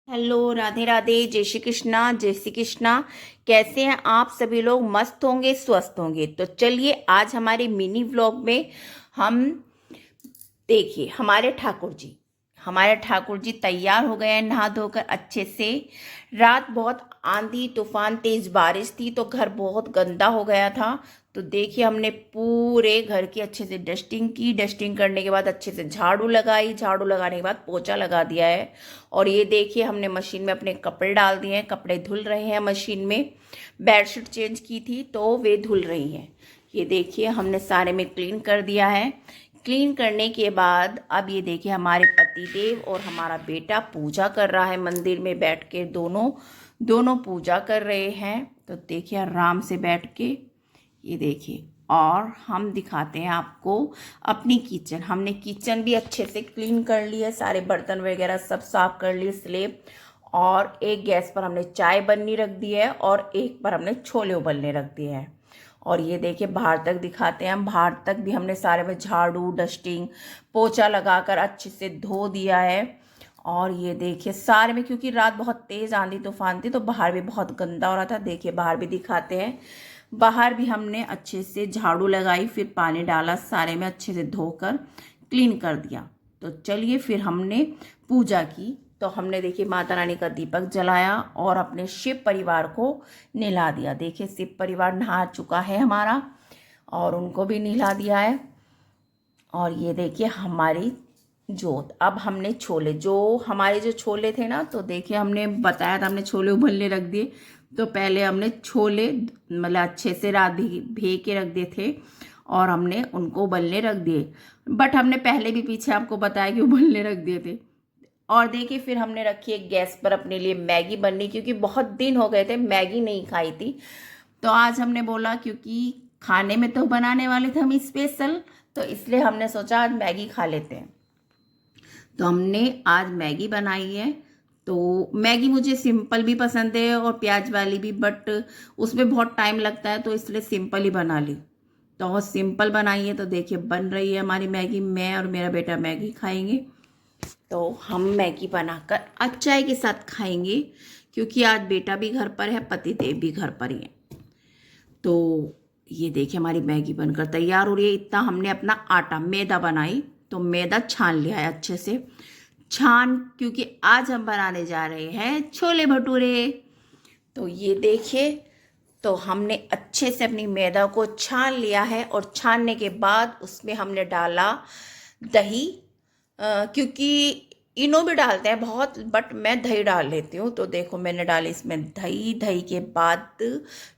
Hello, Radhe Radhe, जय श्री कृष्णा, जय श्री कृष्णा। कैसे हैं आप सभी लोग? मस्त होंगे, स्वस्थ होंगे। तो चलिए आज हमारे मिनी व्लॉग में हम देखिए हमारे ठाकुर जी तैयार हो गए हैं नहा धोकर अच्छे से। रात बहुत आंधी तूफान तेज बारिश थी तो घर बहुत गंदा हो गया था। तो देखिए हमने पूरे घर की अच्छे से डस्टिंग की। डस्टिंग करने के बाद अच्छे से झाड़ू लगाई। झाड़ू लगाने के बाद पोछा लगा दिया है। और ये देखिए हमने मशीन में अपने कपड़े डाल दिए हैं। कपड़े धुल रहे हैं मशीन में। बेडशीट चेंज की थी तो वे धुल रही हैं। ये देखिए हमने सारे में क्लीन कर दिया है। क्लीन करने के बाद अब ये देखिए हमारे पतिदेव और हमारा बेटा पूजा कर रहा है। मंदिर में बैठ के दोनों दोनों पूजा कर रहे हैं। तो देखिए आराम से बैठ के ये देखिए। और हम दिखाते हैं आपको अपनी किचन। हमने किचन भी अच्छे से क्लीन कर ली है। सारे बर्तन वगैरह सब साफ कर लिए स्लेब। और एक गैस पर हमने चाय बननी रख दी है और एक पर हमने छोले उबलने रख दिए हैं। और ये देखिए बाहर तक दिखाते हैं हम। बाहर तक भी हमने सारे में झाड़ू डस्टिंग पोछा लगाकर अच्छे से धो दिया है। और ये देखिए सारे में, क्योंकि रात बहुत तेज़ आंधी तूफान थी तो बाहर भी बहुत गंदा हो रहा था। देखिए बाहर भी दिखाते हैं। बाहर भी हमने अच्छे से झाड़ू लगाई, फिर पानी डाला, सारे में अच्छे से धोकर क्लीन कर दिया। तो चलिए फिर हमने पूजा की। तो हमने देखिए माता रानी का दीपक जलाया और अपने शिव परिवार को नहला दिया। देखिए शिव परिवार नहा चुका है हमारा और उनको भी नहला दिया है। और ये देखिए हमारी जोत। अब हमने छोले, जो छोले थे ना, तो देखिए हमने बताया था हमने छोले उबलने रख दिए। तो पहले हमने छोले मतलब अच्छे से रात भे के रख दिए थे और हमने उनको उबलने रख दिए। बट हमने पहले भी पीछे आपको बताया कि उबलने रख दिए थे। और देखिए फिर हमने रखी है गैस पर अपने लिए मैगी बननी, क्योंकि बहुत दिन हो गए थे मैगी नहीं खाई थी। तो आज हमने बोला क्योंकि खाने में तो बनाने वाले थे हम स्पेशल, तो इसलिए हमने सोचा आज मैगी खा लेते हैं। तो हमने आज मैगी बनाई है। तो मैगी मुझे सिंपल भी पसंद है और प्याज वाली भी, बट उसमें बहुत टाइम लगता है तो इसलिए सिंपल ही बना ली। तो सिंपल बनाई है। तो देखिए बन रही है हमारी मैगी। मैं और मेरा बेटा मैगी खाएंगे। तो हम मैगी बनाकर आज चाय के साथ खाएंगे, क्योंकि आज बेटा भी घर पर है, पतिदेव भी घर पर ही है। तो ये देखिए हमारी मैगी बनकर तैयार हो रही है। इतना हमने अपना आटा मैदा बनाई, तो मैदा छान लिया है अच्छे से छान, क्योंकि आज हम बनाने जा रहे हैं छोले भटूरे। तो ये देखिए, तो हमने अच्छे से अपनी मैदा को छान लिया है। और छानने के बाद उसमें हमने डाला दही, क्योंकि इनो भी डालते हैं बहुत, बट मैं दही डाल लेती हूँ। तो देखो मैंने डाली इसमें दही। दही के बाद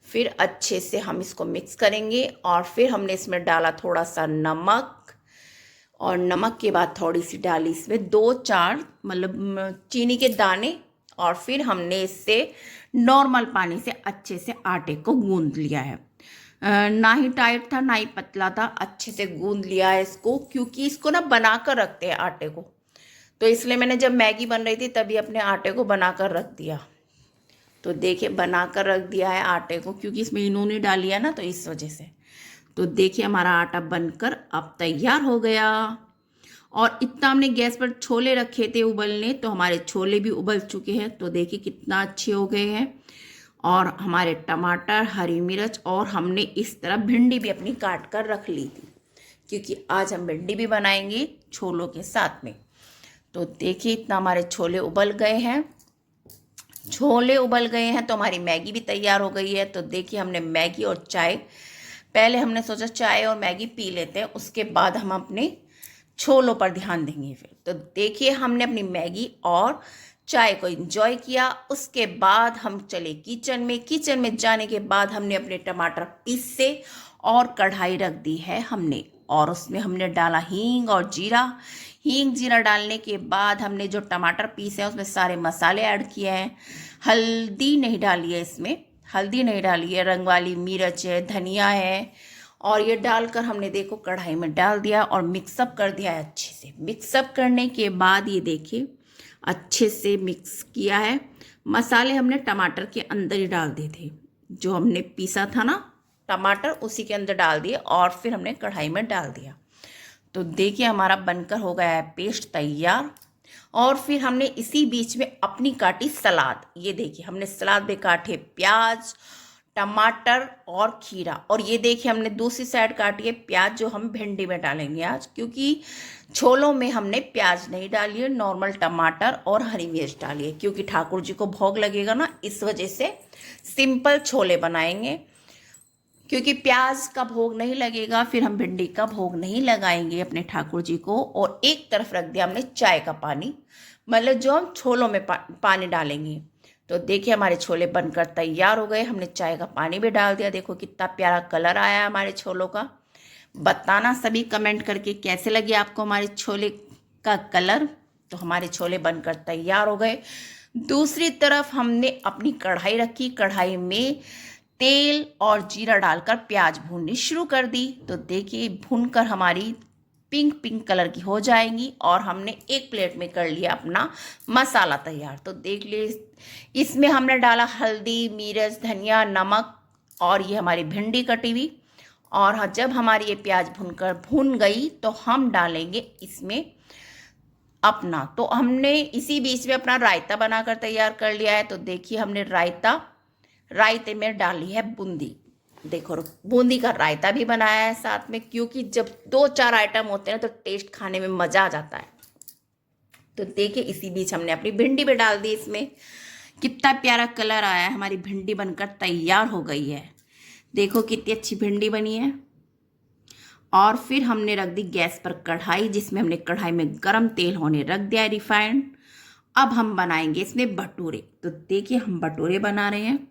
फिर अच्छे से हम इसको मिक्स करेंगे। और फिर हमने इसमें डाला थोड़ा सा नमक। और नमक के बाद थोड़ी सी डाली इसमें 2-4 मतलब चीनी के दाने। और फिर हमने इससे नॉर्मल पानी से अच्छे से आटे को गूंद लिया है। ना ही टाइट था ना ही पतला था, अच्छे से गूंद लिया है इसको, क्योंकि इसको ना बनाकर रखते हैं आटे को। तो इसलिए मैंने जब मैगी बन रही थी तभी अपने आटे को बनाकर रख दिया। तो देखिए बनाकर रख दिया है आटे को, क्योंकि इसमें इन्होंने डाली है ना, तो इस वजह से। तो देखिए हमारा आटा बनकर अब तैयार हो गया। और इतना हमने गैस पर छोले रखे थे उबलने, तो हमारे छोले भी उबल चुके हैं। तो देखिए कितना अच्छे हो गए हैं। और हमारे टमाटर, हरी मिर्च, और हमने इस तरह भिंडी भी अपनी काट कर रख ली थी, क्योंकि आज हम भिंडी भी बनाएंगे छोलों के साथ में। तो देखिए इतना हमारे छोले उबल गए हैं। छोले उबल गए हैं तो हमारी मैगी भी तैयार हो गई है। तो देखिए हमने मैगी और चाय, पहले हमने सोचा चाय और मैगी पी लेते हैं, उसके बाद हम अपने छोलों पर ध्यान देंगे फिर। तो देखिए हमने अपनी मैगी और चाय को एंजॉय किया। उसके बाद हम चले किचन में। किचन में जाने के बाद हमने अपने टमाटर पीसे और कढ़ाई रख दी है हमने। और उसमें हमने डाला हींग और जीरा। हींग जीरा डालने के बाद हमने जो टमाटर पीसे हैं उसमें सारे मसाले ऐड किए हैं। हल्दी नहीं डाली है इसमें, हल्दी नहीं डाली है। रंग वाली मिर्च है, धनिया है। और ये डालकर हमने देखो कढ़ाई में डाल दिया और मिक्सअप कर दिया है अच्छे से। मिक्सअप करने के बाद ये देखिए अच्छे से मिक्स किया है। मसाले हमने टमाटर के अंदर ही डाल दिए थे, जो हमने पीसा था ना टमाटर, उसी के अंदर डाल दिए और फिर हमने कढ़ाई में डाल दिया। तो देखिए हमारा बनकर हो गया है पेस्ट तैयार। और फिर हमने इसी बीच में अपनी काटी सलाद। ये देखिए हमने सलाद में काटे प्याज, टमाटर और खीरा। और ये देखिए हमने दूसरी साइड काटी है प्याज, जो हम भिंडी में डालेंगे आज, क्योंकि छोलों में हमने प्याज नहीं डाली है, नॉर्मल टमाटर और हरी मिर्च डाली है, क्योंकि ठाकुर जी को भोग लगेगा ना, इस वजह से सिंपल छोले बनाएंगे। क्योंकि प्याज का भोग नहीं लगेगा, फिर हम भिंडी का भोग नहीं लगाएंगे अपने ठाकुर जी को। और एक तरफ रख दिया हमने चाय का पानी, मतलब जो हम छोलों में पानी डालेंगे। तो देखिए हमारे छोले बनकर तैयार हो गए। हमने चाय का पानी भी डाल दिया। देखो कितना प्यारा कलर आया है हमारे छोलों का। बताना सभी कमेंट करके कैसे लगे आपको हमारे छोले का कलर। तो हमारे छोले बनकर तैयार हो गए। दूसरी तरफ हमने अपनी कढ़ाई रखी, कढ़ाई में तेल और जीरा डालकर प्याज भूननी शुरू कर दी। तो देखिए भूनकर हमारी पिंक पिंक कलर की हो जाएंगी। और हमने एक प्लेट में कर लिया अपना मसाला तैयार। तो देख लिए इसमें हमने डाला हल्दी, मिर्च, धनिया, नमक, और ये हमारी भिंडी कटी हुई। और हाँ, जब हमारी ये प्याज भून गई तो हम डालेंगे इसमें अपना, तो हमने इसी बीच में अपना रायता बनाकर तैयार कर लिया है। तो देखिए हमने रायते में डाली है बूंदी। देखो बूंदी का रायता भी बनाया है साथ में, क्योंकि जब 2-4 आइटम होते हैं तो टेस्ट खाने में मज़ा आ जाता है। तो देखिए इसी बीच हमने अपनी भिंडी भी डाल दी इसमें। कितना प्यारा कलर आया है, हमारी भिंडी बनकर तैयार हो गई है। देखो कितनी अच्छी भिंडी बनी है। और फिर हमने रख दी गैस पर कढ़ाई, जिसमें हमने कढ़ाई में गरम तेल होने रख दिया है रिफाइंड। अब हम बनाएंगे इसमें भटूरे। तो देखिए हम भटूरे बना रहे हैं,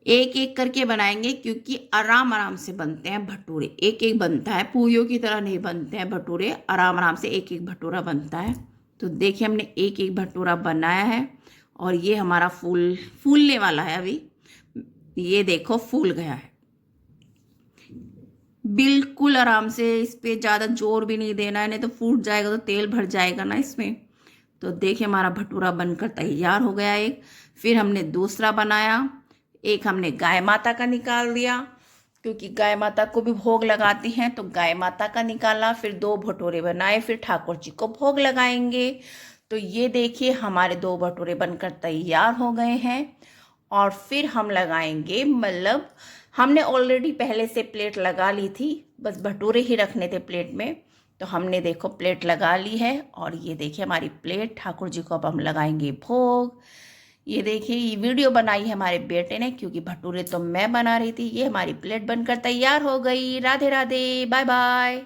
एक एक करके बनाएंगे, क्योंकि आराम आराम से बनते हैं भटूरे। एक एक बनता है, पूरियों की तरह नहीं बनते हैं भटूरे, आराम आराम से एक एक भटूरा बनता है। तो देखिए हमने एक एक भटूरा बनाया है। और ये हमारा फूलने वाला है अभी। ये देखो फूल गया है बिल्कुल आराम से। इस पर ज़्यादा जोर भी नहीं देना है, नहीं तो फूट जाएगा, तो तेल भर जाएगा ना इसमें। तो देखिए हमारा भटूरा बनकर तैयार हो गया एक। फिर हमने दूसरा बनाया, एक हमने गाय माता का निकाल दिया, क्योंकि गाय माता को भी भोग लगाते हैं, तो गाय माता का निकाला। फिर 2 भटूरे बनाए, फिर ठाकुर जी को भोग लगाएंगे। तो ये देखिए हमारे 2 भटूरे बनकर तैयार हो गए हैं। और फिर हम लगाएंगे, मतलब हमने ऑलरेडी पहले से प्लेट लगा ली थी, बस भटूरे ही रखने थे प्लेट में। तो हमने देखो प्लेट लगा ली है। और ये देखिए हमारी प्लेट, ठाकुर जी को अब हम लगाएंगे भोग। ये देखिए ये वीडियो बनाई है हमारे बेटे ने, क्योंकि भटूरे तो मैं बना रही थी। ये हमारी प्लेट बनकर तैयार हो गई। Radhe Radhe, bye bye.